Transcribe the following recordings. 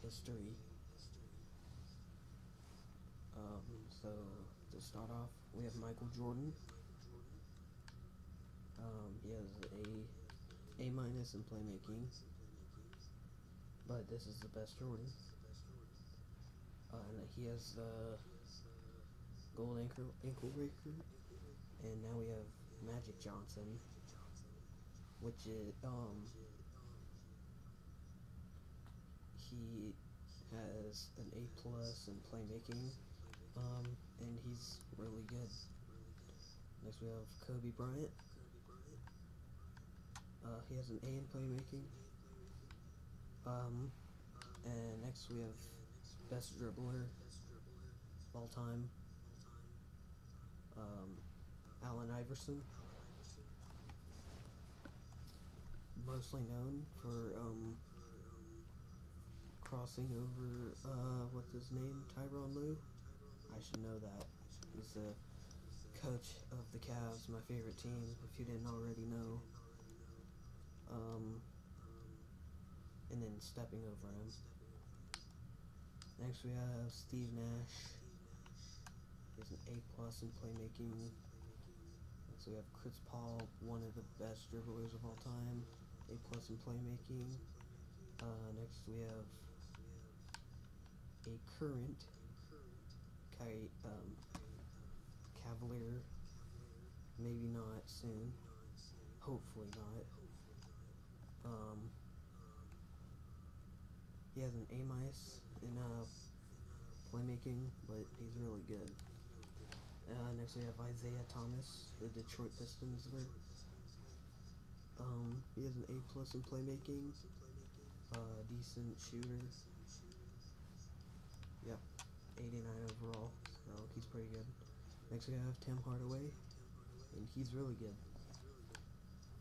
history. So to start off, we have Michael Jordan. He has A minus in playmaking, but this is the best Jordan. And he has the gold ankle breaker. And now we have Magic Johnson, which is he has an A plus in playmaking, and he's really good. Next we have Kobe Bryant. He has an A in playmaking. And next we have best dribbler of all time, Allen Iverson, mostly known for crossing over what's his name, Tyronn Lue. I should know that. He's the coach of the Cavs, my favorite team, if you didn't already know. And then stepping over him. Next we have Steve Nash. He has an A plus in playmaking. Next we have Chris Paul, one of the best dribblers of all time, A plus in playmaking. Next we have a current Cavalier, maybe not soon, hopefully not. He has an A minus in playmaking, but he's really good. Next we have Isaiah Thomas, the Detroit Pistons. He has an A plus in playmaking, decent shooter. Yep, 89 overall, so he's pretty good. Next we have Tim Hardaway, and he's really good.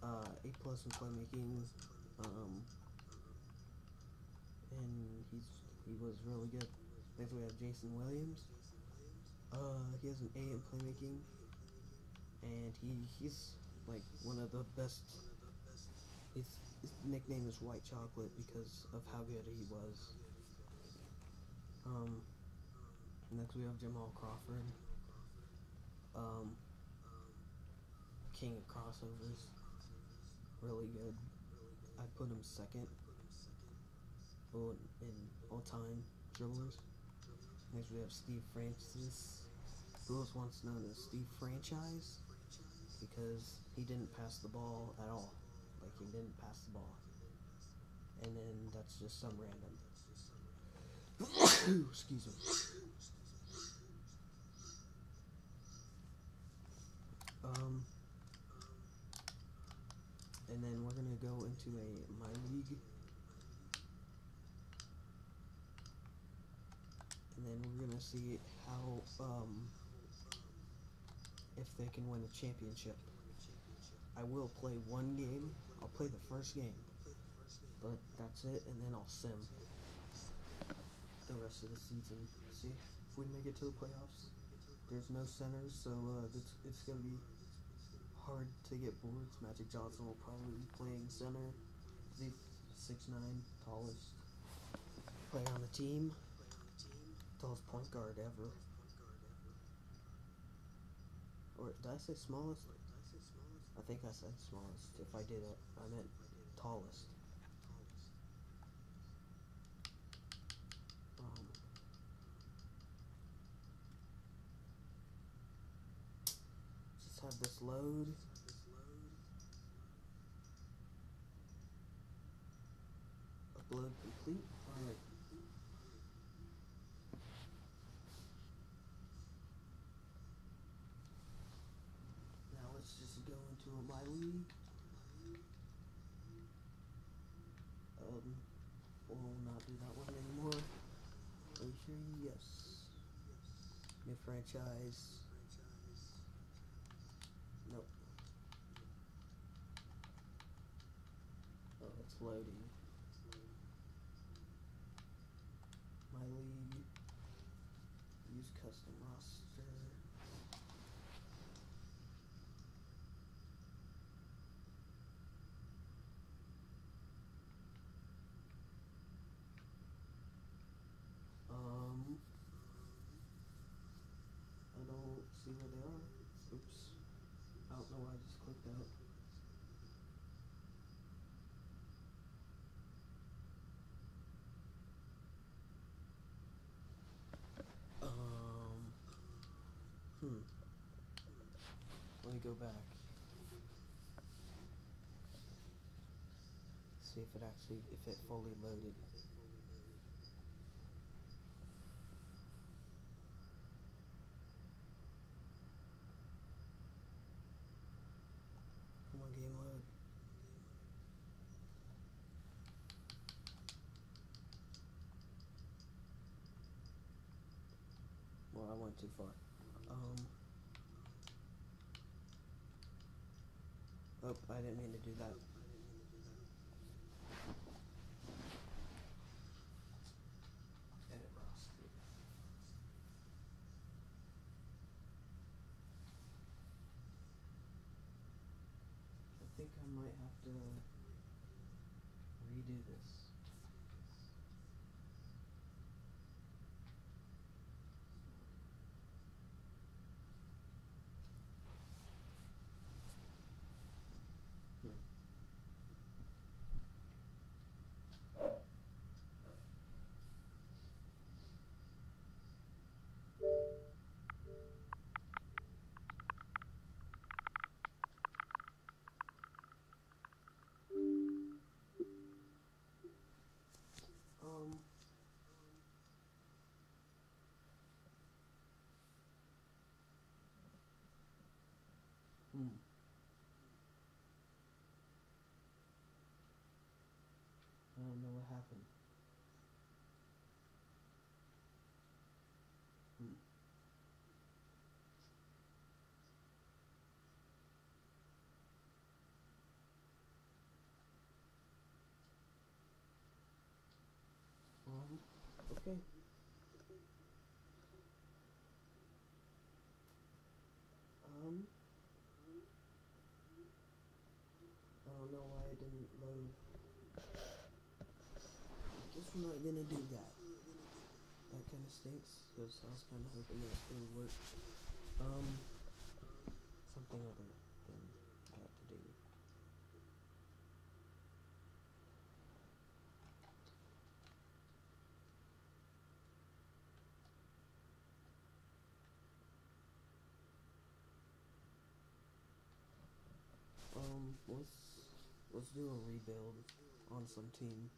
A plus in playmaking, and he was really good. Next we have Jason Williams. He has an A in playmaking, and he's like one of the best. His nickname is White Chocolate because of how good he was. Next we have Jamal Crawford, king of crossovers, really good. I put him second in all-time dribblers. Next we have Steve Francis, who was once known as Steve Franchise because he didn't pass the ball at all. Like, he didn't pass the ball. And then that's just some random. Excuse me. And then we're gonna go into my league. And then we're gonna see how if they can win a championship. I will play one game. I'll play the first game, but that's it, and then I'll sim the rest of the season. See if we make it to the playoffs. There's no centers, so it's gonna be hard to get boards. Magic Johnson will probably be playing center. He's 6'9", tallest player on the team. Tallest point guard ever. Or did I say smallest? I think I said smallest. If I did it, I meant tallest. Just have this load. Upload complete. Alright. Now let's just go into my league. We'll not do that one anymore. Are you sure? Yes. New franchise. Nope. Oh, it's loading. My league. Use custom roster. Let me go back. See if it fully loaded. Come on, game load. Well, I went too far. Oh, I didn't mean to do that. Edit roster. I think I might have to redo this. I don't know what happened. Okay. I don't know why it didn't load. I guess we're not gonna do that. That kind of stinks, because I was kind of hoping that it would work. Something other than that to do. Let's do a rebuild on some team.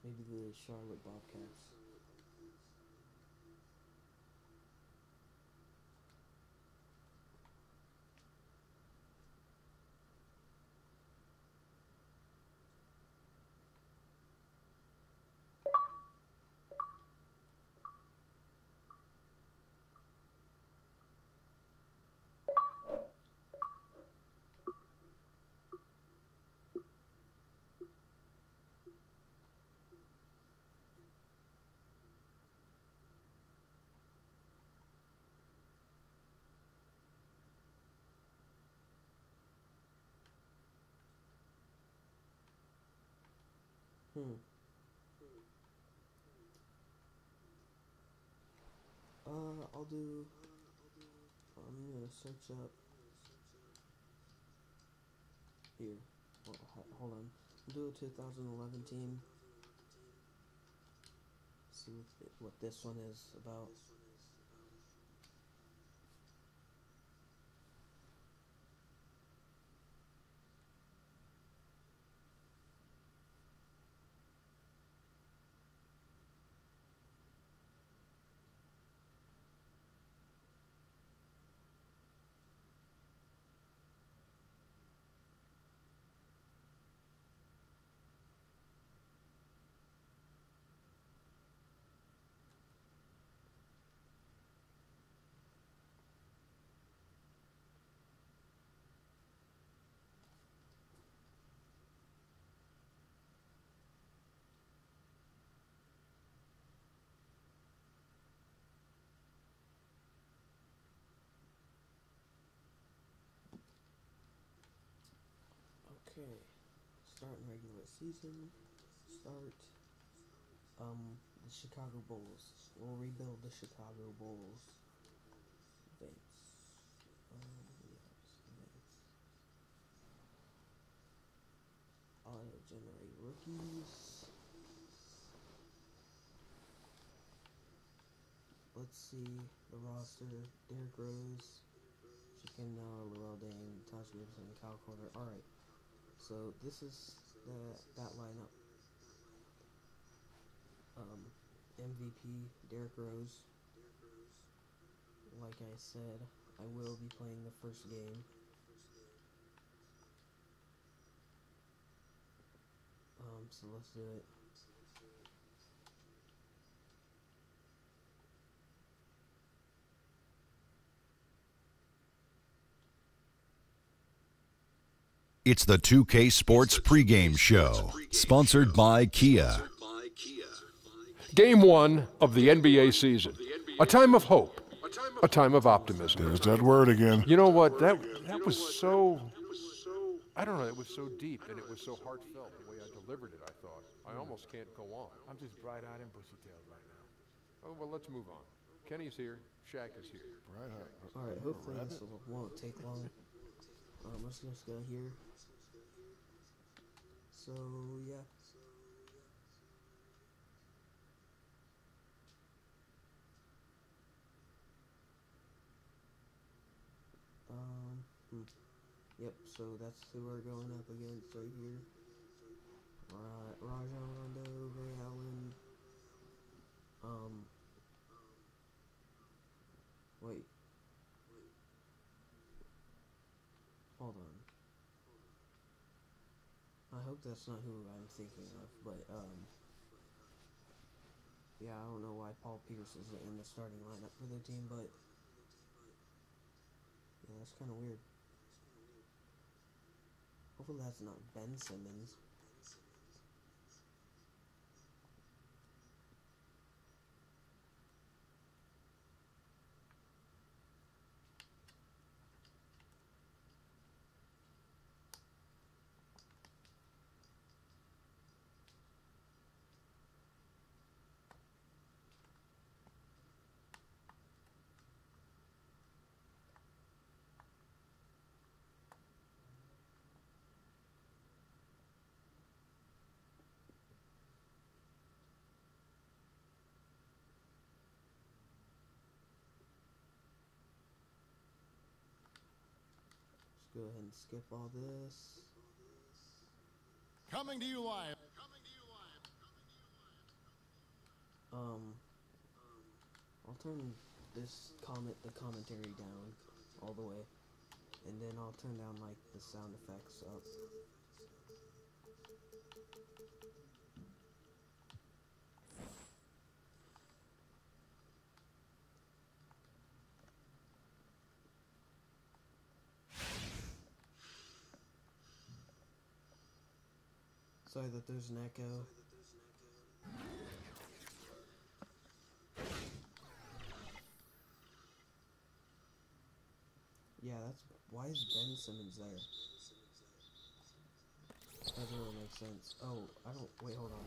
Maybe the Charlotte Bobcats. I'm gonna search up here. Well, hold on. I'll do a 2011 team. See what this one is about. Okay, starting regular season. Start. The Chicago Bulls. We'll rebuild the Chicago Bulls. Vince. Auto generate rookies. Let's see the roster. Derrick Rose, Chicken, Llewell Dane, Taj Gibson, Kyle Korver. Alright, so this is that lineup. MVP, Derrick Rose. Like I said, I will be playing the first game. So let's do it. It's the 2K Sports pregame show, sponsored by Kia. Game 1 of the NBA season. A time of hope, a time of optimism. There's that word again. You know what? That was so, I don't know, it was so deep and it was so heartfelt the way I delivered it, I thought. I almost can't go on. I'm just bright-eyed and bushy-tailed right now. Oh, well, let's move on. Kenny's here. Shaq is here. Alright, hopefully this won't take long. Let's just go here. So, yeah. Yep, so that's who we're going up against right here. Rajon Rondo, Ray Allen. Wait. Hold on. I hope that's not who I'm thinking of, but, yeah, I don't know why Paul Pierce is in the starting lineup for the team, but, yeah, that's kind of weird. Hopefully that's not Ben Simmons. Go ahead and skip all this. Coming to you live. I'll turn the commentary down all the way, and then I'll turn down like the sound effects up. Sorry that there's an echo. Yeah, why is Ben Simmons there? Doesn't really make sense. Oh, wait, hold on.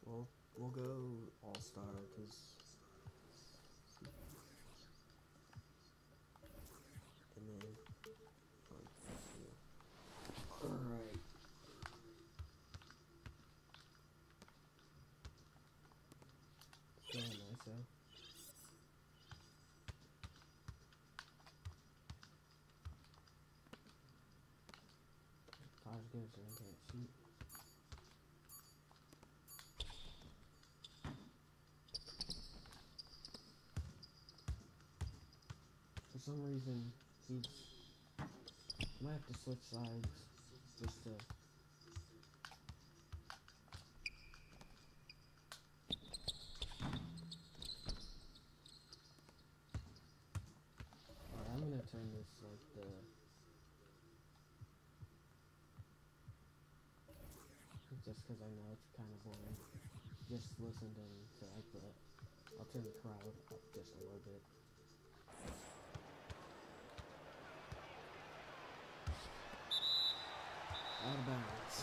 Well, we'll go All-Star, because... And then... Alright. Very nice, though. Taj Gibson can't shoot. For some reason, might have to switch sides just to... Alright, I'm gonna turn this like just because I know it's kind of boring. Just listen to like I'll turn the crowd up just a little bit. Out of bounds.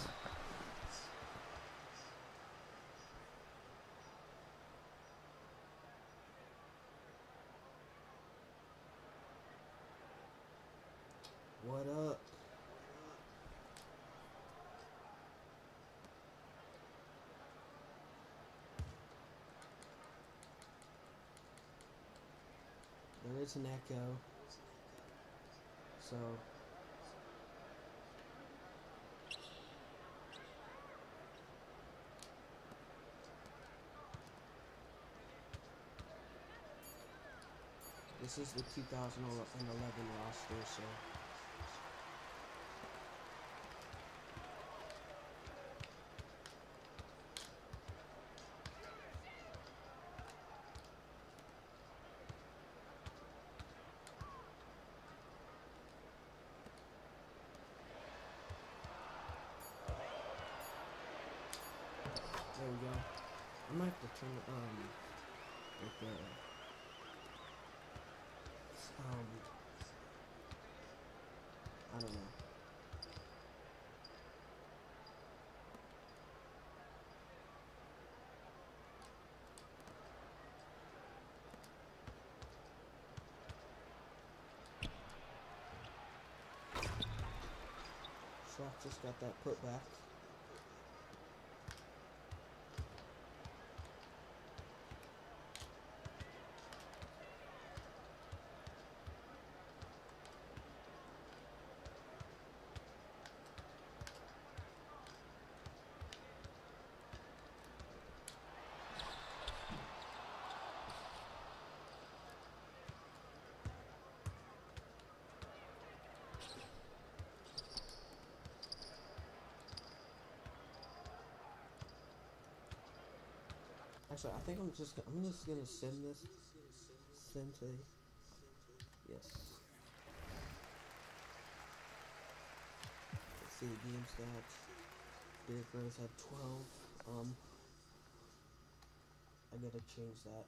What up? There's an echo. So this is the 2011 roster, so there we go. I might have to turn like the I don't know. Schrock just got that put back. Actually, I think I'm just gonna sim this. Sim to yes. Let's see the game stats. Derrick Rose had 12. I gotta change that.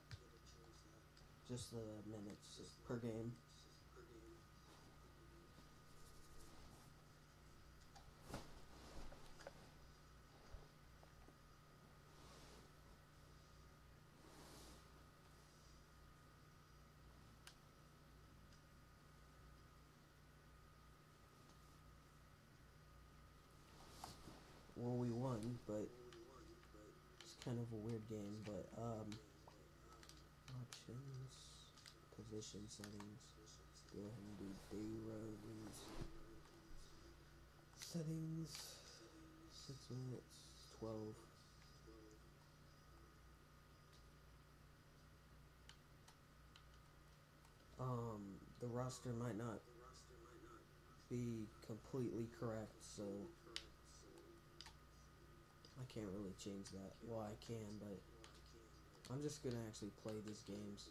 Just the minutes per game. Well, we won, but it's kind of a weird game. But options, position settings. Go ahead and do day rows. Settings. 6 minutes. 12. The roster might not be completely correct, so I can't really change that. Well, I can, but I'm just gonna actually play these games.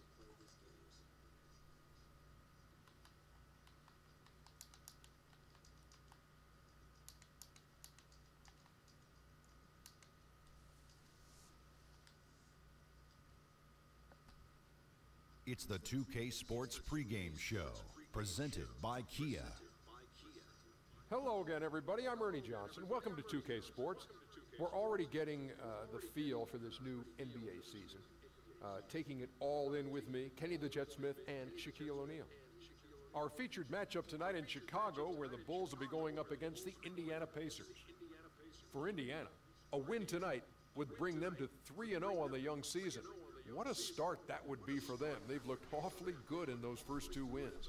It's the 2K Sports pregame show, presented by Kia. Hello again, everybody. I'm Ernie Johnson. Welcome to 2K Sports. We're already getting the feel for this new NBA season. Taking it all in with me, Kenny the Jet Smith and Shaquille O'Neal. Our featured matchup tonight in Chicago, where the Bulls will be going up against the Indiana Pacers. For Indiana, a win tonight would bring them to 3-0 on the young season. What a start that would be for them. They've looked awfully good in those first 2 wins.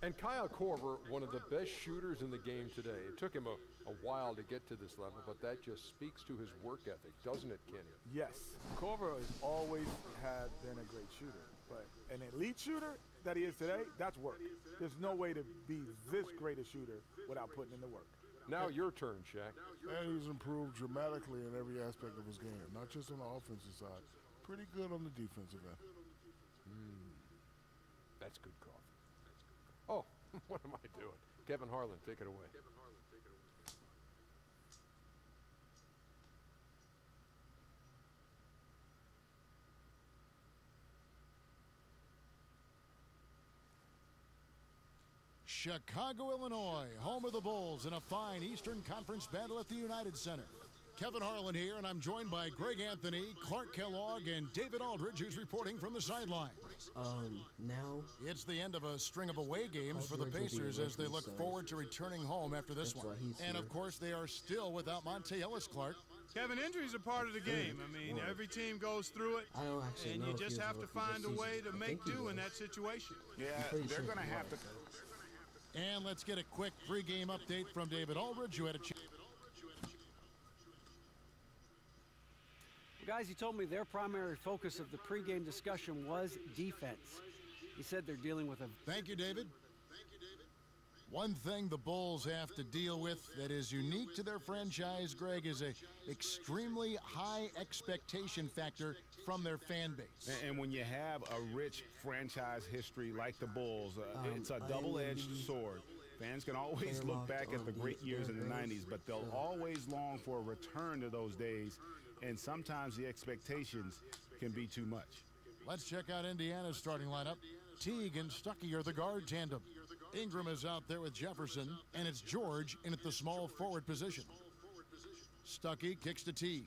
And Kyle Korver, one of the best shooters in the game today. It took him a while to get to this level, but that just speaks to his work ethic, doesn't it, Kenny? Yes, Korver has always been a great shooter, but an elite shooter that he is today, that's work. There's no way to be this great a shooter without putting in the work. Now your turn, Shaq. And he's improved dramatically in every aspect of his game, not just on the offensive side. Pretty good on the defensive end. That's good coffee. Oh, what am I doing? Kevin Harlan, take it away. Chicago, Illinois, home of the Bulls in a fine Eastern Conference battle at the United Center. Kevin Harlan here, and I'm joined by Greg Anthony, Clark Kellogg, and David Aldridge, who's reporting from the sidelines. Now it's the end of a string of away games for the Pacers as they look forward to returning home after this one. And of course, they are still without Monte Ellis, Clark. Kevin, injuries are part of the game. I mean, every team goes through it, I don't actually and know you if he just was have a to rookie find this a way season. to I make think he do in was. that situation. Yeah, pretty they're sure going to he have to. was. And let's get a quick pregame update from David Aldridge, who had a chance. Guys, he told me their primary focus of the pregame discussion was defense. He said they're dealing with a... Thank you, David. One thing the Bulls have to deal with that is unique to their franchise, Greg, is a extremely high expectation factor from their fan base. And when you have a rich franchise history like the Bulls, it's a double-edged sword. Fans can always look back at the great years in the 90s, but they'll always long for a return to those days, and sometimes the expectations can be too much. Let's check out Indiana's starting lineup. Teague and Stuckey are the guard tandem. Ingram is out there with Jefferson, and it's George in at the small forward position. Stuckey kicks to Teague,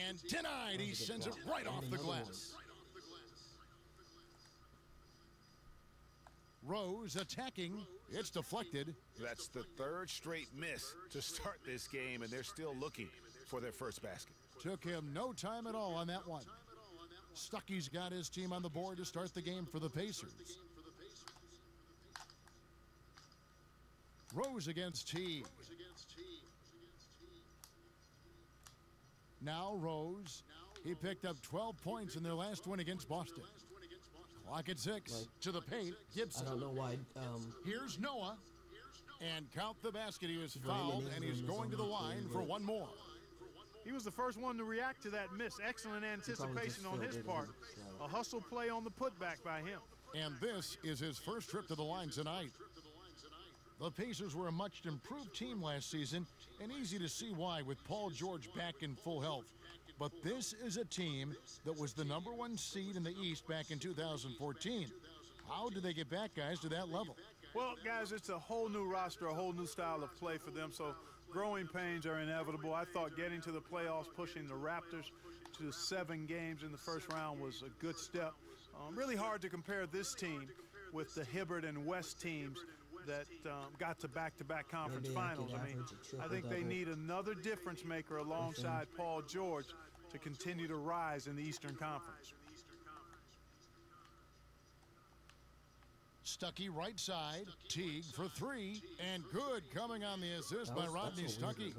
and denied. He sends it right off the glass. Rose attacking. It's deflected. That's the third straight miss to start this game, and they're still looking for their first basket. Took him no time at all on that one. Stuckey's got his team on the board to start the game for the Pacers. Rose against Teague. Now Rose. He picked up 12 points in their last win against Boston. Clock at 6. To the paint. Gibson. I don't know why. Here's Noah. And count the basket. He was fouled, and he's going to the line for one more. He was the first one to react to that miss. Excellent anticipation on his part. A hustle play on the putback by him. And this is his first trip to the line tonight. The Pacers were a much improved team last season, and easy to see why with Paul George back in full health. But this is a team that was the #1 seed in the East back in 2014. How do they get back, guys, to that level? Well, guys, it's a whole new roster, a whole new style of play for them, so growing pains are inevitable. I thought getting to the playoffs, pushing the Raptors to 7 games in the first round was a good step. Really hard to compare this team with the Hibbert and West teams that got to back-to-back conference finals. I mean, I think they need another difference maker alongside Paul George to continue to rise in the Eastern Conference. Stuckey right side. Teague for 3. And good coming on the assist by Rodney Stuckey.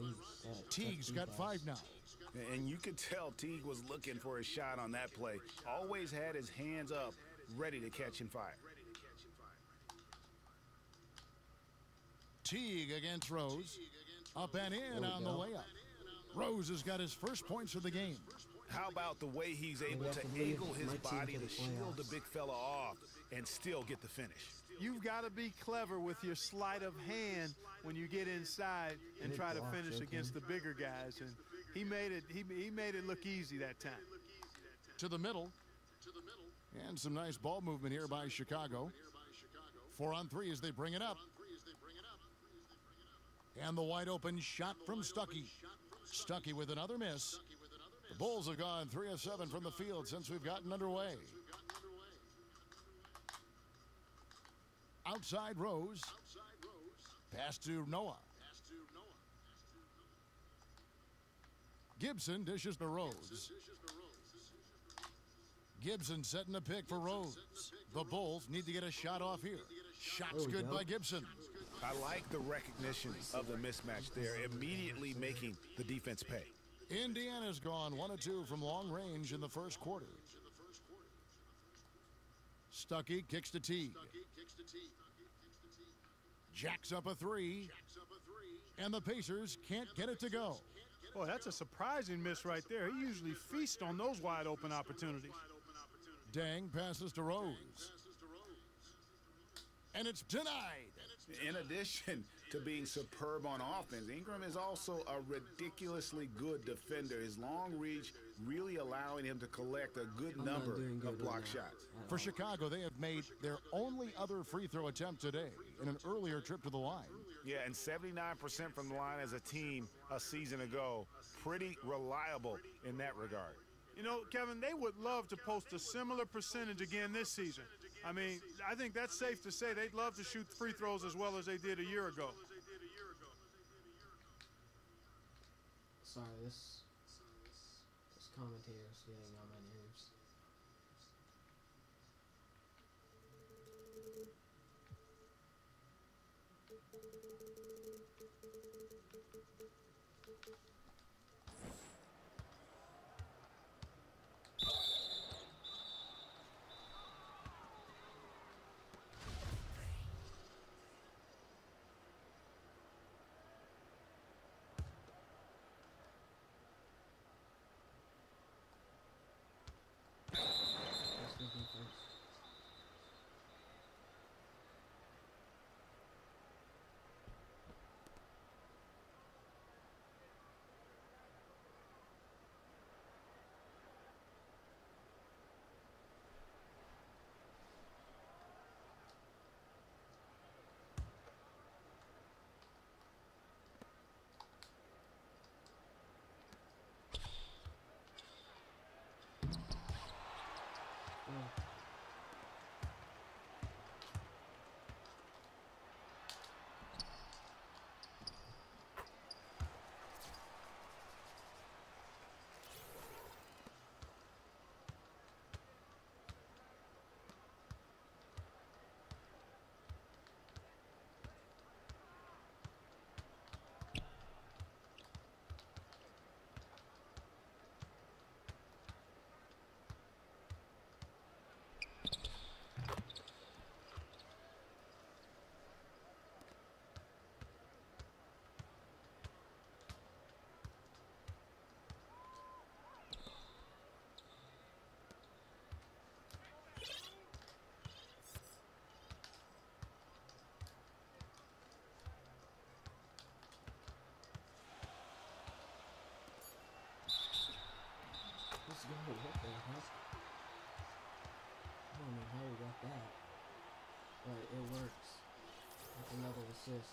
Teague's got 5 now. And you could tell Teague was looking for a shot on that play. Always had his hands up, ready to catch and fire. Teague against Rose. Up and in on the layup. Rose has got his first points of the game. How about the way he's able to angle his body to shield the big fella off and still get the finish? You've got to be clever with your sleight of hand when you get inside and try to finish against the bigger guys. And he made it look easy that time. To the middle. And some nice ball movement here by Chicago. 4 on 3 as they bring it up. And the wide open shot from Stuckey. Stuckey with another miss. The Bulls have gone 3 of 7 from the field since we've gotten underway. Outside Rose. Pass to Noah. Gibson dishes to Rose. Gibson setting a pick for Rose. The Bulls need to get a shot off here. Shot's good by Gibson. I like the recognition of the mismatch there, immediately making the defense pay. Indiana's gone 1 of 2 from long range in the first quarter. Stuckey kicks to Teague. Jacks up a 3. And the Pacers can't get it to go. Boy, that's a surprising miss right there. He usually feasts on those wide open opportunities. Dang passes to Rose. And it's denied. In addition to being superb on offense, Ingram is also a ridiculously good defender. His long reach really allowing him to collect a good number of block shots. For Chicago, they have made their only other free throw attempt today in an earlier trip to the line. Yeah, and 79% from the line as a team a season ago. Pretty reliable in that regard. You know, Kevin, they would love to post a similar percentage again this season. I mean, I think that's safe to say they'd love to shoot free throws as well as they did a year ago. Sorry, this commentators getting on my nerves. Let's go. What the heck? I don't know how we got that. But it works. That's another assist.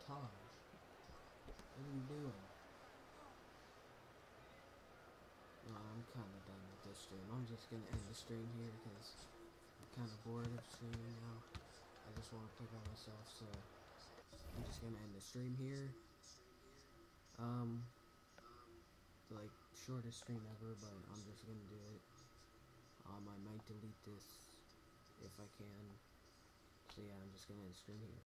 What are you doing? No, I'm kind of done with this stream. I'm just going to end the stream here because I'm kind of bored of streaming now. I just want to play by myself, so I'm just going to end the stream here. Like, shortest stream ever, but I'm just going to do it. I might delete this if I can. So yeah, I'm just going to end the stream here.